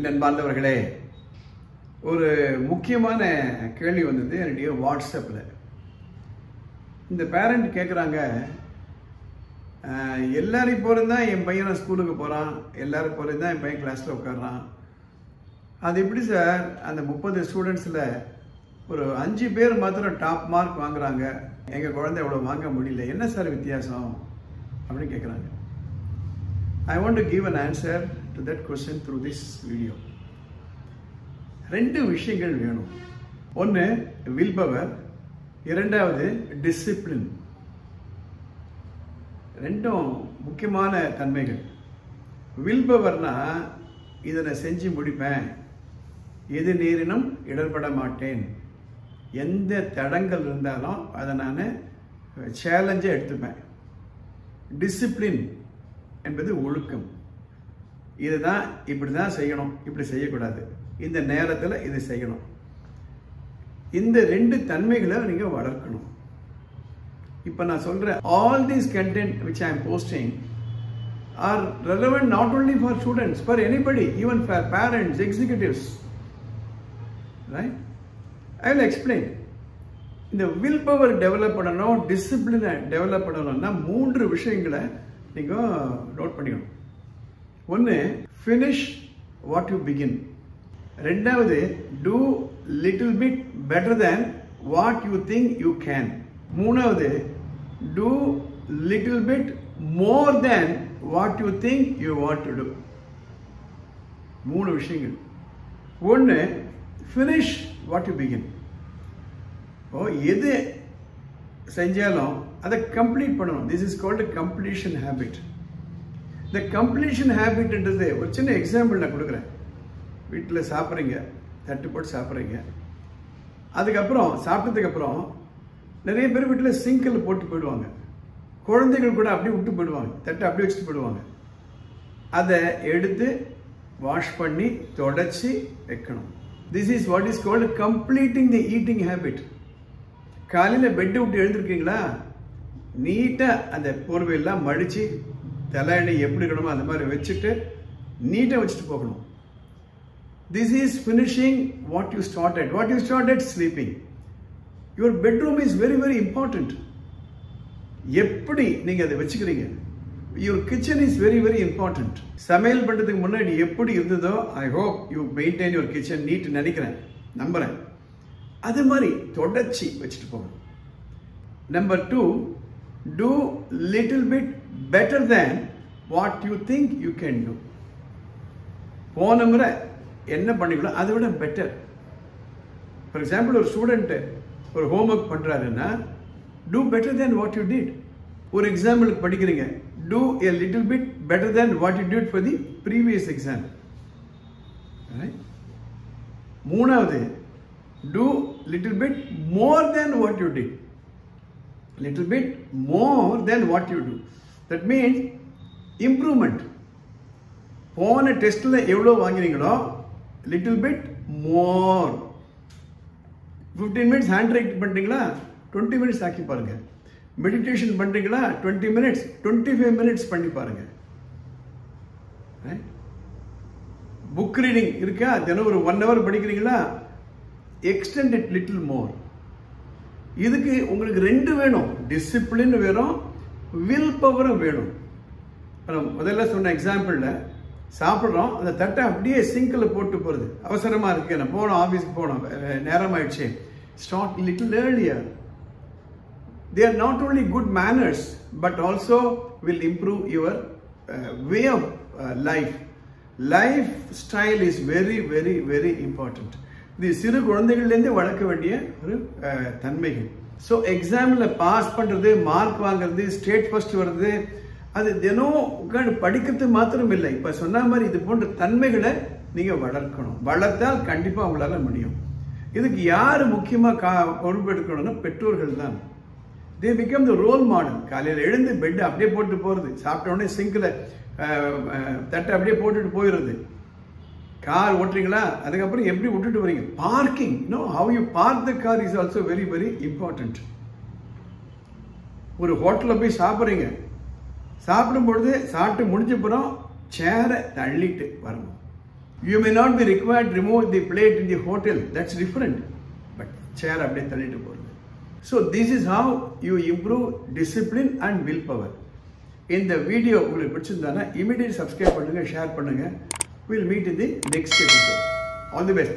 நண்பார்ந்தவர்களே, ஒரு முக்கியமான கேள்வி வந்தது என்னுடைய வாட்ஸ்அப்பில். இந்த பேரண்ட் கேட்குறாங்க, எல்லாரும் போகிறது தான் என் பையனை ஸ்கூலுக்கு போகிறான், எல்லாரும் போகிறது தான் என் பையன் கிளாஸில் உட்காடுறான். அது எப்படி சார் அந்த 30 ஸ்டூடெண்ட்ஸில் ஒரு 5 பேர் மாத்திரம் டாப் மார்க் வாங்குறாங்க, எங்கள் குழந்தை அவ்வளோ வாங்க முடியல, என்ன சார் வித்தியாசம் அப்படின்னு கேட்குறாங்க. I want to give an answer to that question through this video. 2 விஷயங்கள் வேணும். ஒன்று வில் பவர், இரண்டாவது டிசிப்ளின். ரெண்டும் முக்கியமான தன்மைகள். வில் பவர்னா இதனை செஞ்சு முடிப்பேன், எது நேரினும் இடர்பட மாட்டேன், எந்த தடங்கள் இருந்தாலும் அதை நான் சேலஞ்சை எடுத்துப்பேன். டிசிப்ளின் என்பது ஒழுக்கம். இதுதான் இப்படி தான் செய்யணும், இப்படி செய்யக்கூடாது, இந்த நேரத்தில் இது செய்யணும். இந்த 2 தன்மைகளை நீங்கள் வளர்க்கணும். இப்போ நான் சொல்கிறேன், all these content which I am posting are relevant not only for students, for anybody, even for parents, executives. Right? I will explain. இந்த வில் பவர் டெவலப் பண்ணணும், டிசிப்ளினை டெவலப் பண்ணணும்னா 3 விஷயங்களை நீங்கள் நோட் பண்ணிக்கணும். ஒன்று, ஃபினிஷ் வாட் யூ பிகின். ரெண்டாவது, do little bit better than what you think you can. மூணாவது, do little bit more than what you think you want to do. 3 விஷயங்கள். ஒன்று, ஃபினிஷ் வாட் யூ பிகின். எது செஞ்சாலும் அதை complete பண்ணணும். This is called completion habit. இந்த completion ஹேபிட்ன்றது ஒரு சின்ன எக்ஸாம்பிள் நான் கொடுக்குறேன். வீட்டில் சாப்பிட்றீங்க, தட்டு போட்டு சாப்பிட்றீங்க, அதுக்கப்புறம் சாப்பிட்டதுக்கப்புறம் நிறைய பேர் வீட்டில் சிங்கில் போட்டு போயிடுவாங்க. குழந்தைகள் கூட அப்படியே விட்டு போயிடுவாங்க, தட்டை அப்படியே வச்சுட்டு போயிடுவாங்க. அதை எடுத்து வாஷ் பண்ணி தொடச்சி வைக்கணும். This is what is called completing the eating habit. காலையில் பெட்டை விட்டு எழுந்திருக்கீங்களா, நீட்டாக அந்த போர்வையெல்லாம் மடித்து தலையணை எப்படி இருக்கணுமோ அந்த மாதிரி வச்சுட்டு நீட்டாக வச்சுட்டு போகணும். This is finishing what you started. What you started sleeping. Your bedroom is very very important. எப்படி நீங்கள் அதை வச்சுக்கிறீங்க. Your kitchen is very very important. சமையல் பண்ணுறதுக்கு முன்னாடி எப்படி இருந்ததோ, I hope you maintain your kitchen neat நினைக்கிறேன், நம்புகிறேன். அது மாதிரி தொடச்சி வச்சுட்டு போகணும். Number 2, do little bit better than what you think you can do. போன முறை என்ன பண்ணீங்களோ அதை விட பெட்டர். ஃபார் எக்ஸாம்பிள், ஒரு ஸ்டூடெண்ட் ஒரு ஹோம்ஒர்க் பண்ணுறாருன்னா do better than what you did. ஒரு எக்ஸாம்பிளுக்கு படிக்கிறீங்க, do a little bit better than what you did for the previous exam. Right? மூணாவது, do little bit more than what you did. Little bit more than what you do. That means improvement. போன டெஸ்ட்ல எவ்வளவு வாங்குறீங்களோ little bit more. 15 minutes hand right பண்றீங்களா, 20 minutes ஆக்கி பாருங்க. Meditation பண்றீங்களா, 20 minutes 25 minutes பண்ணி பாருங்க. புக் ரீடிங் இருக்கா, தினம் ஒரு 1 hour படிக்கிறீங்களா, extend it little more. இதுக்கு உங்களுக்கு 2 வேணும், டிசிப்ளின் வேணும், வில் பவரும் வேணும். முதல்ல சொன்ன எக்ஸாம்பிளில் சாப்பிட்றோம், அந்த தட்டை அப்படியே சிங்கில் போட்டு போகிறது, அவசரமாக இருக்கு, நான் போனோம், ஆஃபீஸுக்கு போனோம், நேரம் ஆயிடுச்சு. Start little earlier. They are not only good manners but also will improve your way of life. Lifestyle is very very very important. இது சிறு குழந்தைகள்லேருந்து வளர்க்க வேண்டிய ஒரு தன்மைகள். ஸோ எக்ஸாமில் பாஸ் பண்ணுறது, மார்க் வாங்குறது, ஸ்டேட் ஃபர்ஸ்ட் வர்றது, அது தினம் உட்காந்து படிக்கிறது மாத்திரம் இல்லை. இப்போ சொன்ன மாதிரி இது போன்ற தன்மைகளை நீங்கள் வளர்க்கணும். வளர்த்தால் கண்டிப்பாக உங்களால் முடியும். இதுக்கு யார் முக்கியமாக பொறுப்பெடுக்கணும்னா பெற்றோர்கள் தான். They become the role model. காலையில் எழுந்து பெட்டை அப்படியே போட்டு போகிறது, சாப்பிட்ட உடனே சிங்கில் தட்டை அப்படியே போட்டுட்டு போயிடுறது. கார் ஓட்டுறீங்களா, அதுக்கப்புறம் எப்படி விட்டுட்டு வரீங்க. Parking, no, how you park the car is also very very important. ஒரு ஹோட்டலில் போய் சாப்பிட்றீங்க, சாப்பிடும் பொழுது சாப்பிட்டு முடிஞ்ச அப்புறம் சேரை தள்ளிட்டு வரணும். You may not be required to remove the plate in the hotel. That's different. But chair அப்படியே தள்ளிட்டு போறது. So this is how you improve discipline and willpower. இந்த வீடியோ உங்களுக்கு பிடிச்சிருந்தானா immediately subscribe பண்ணுங்க, share பண்ணுங்க. We'll meet in the next episode. All the best.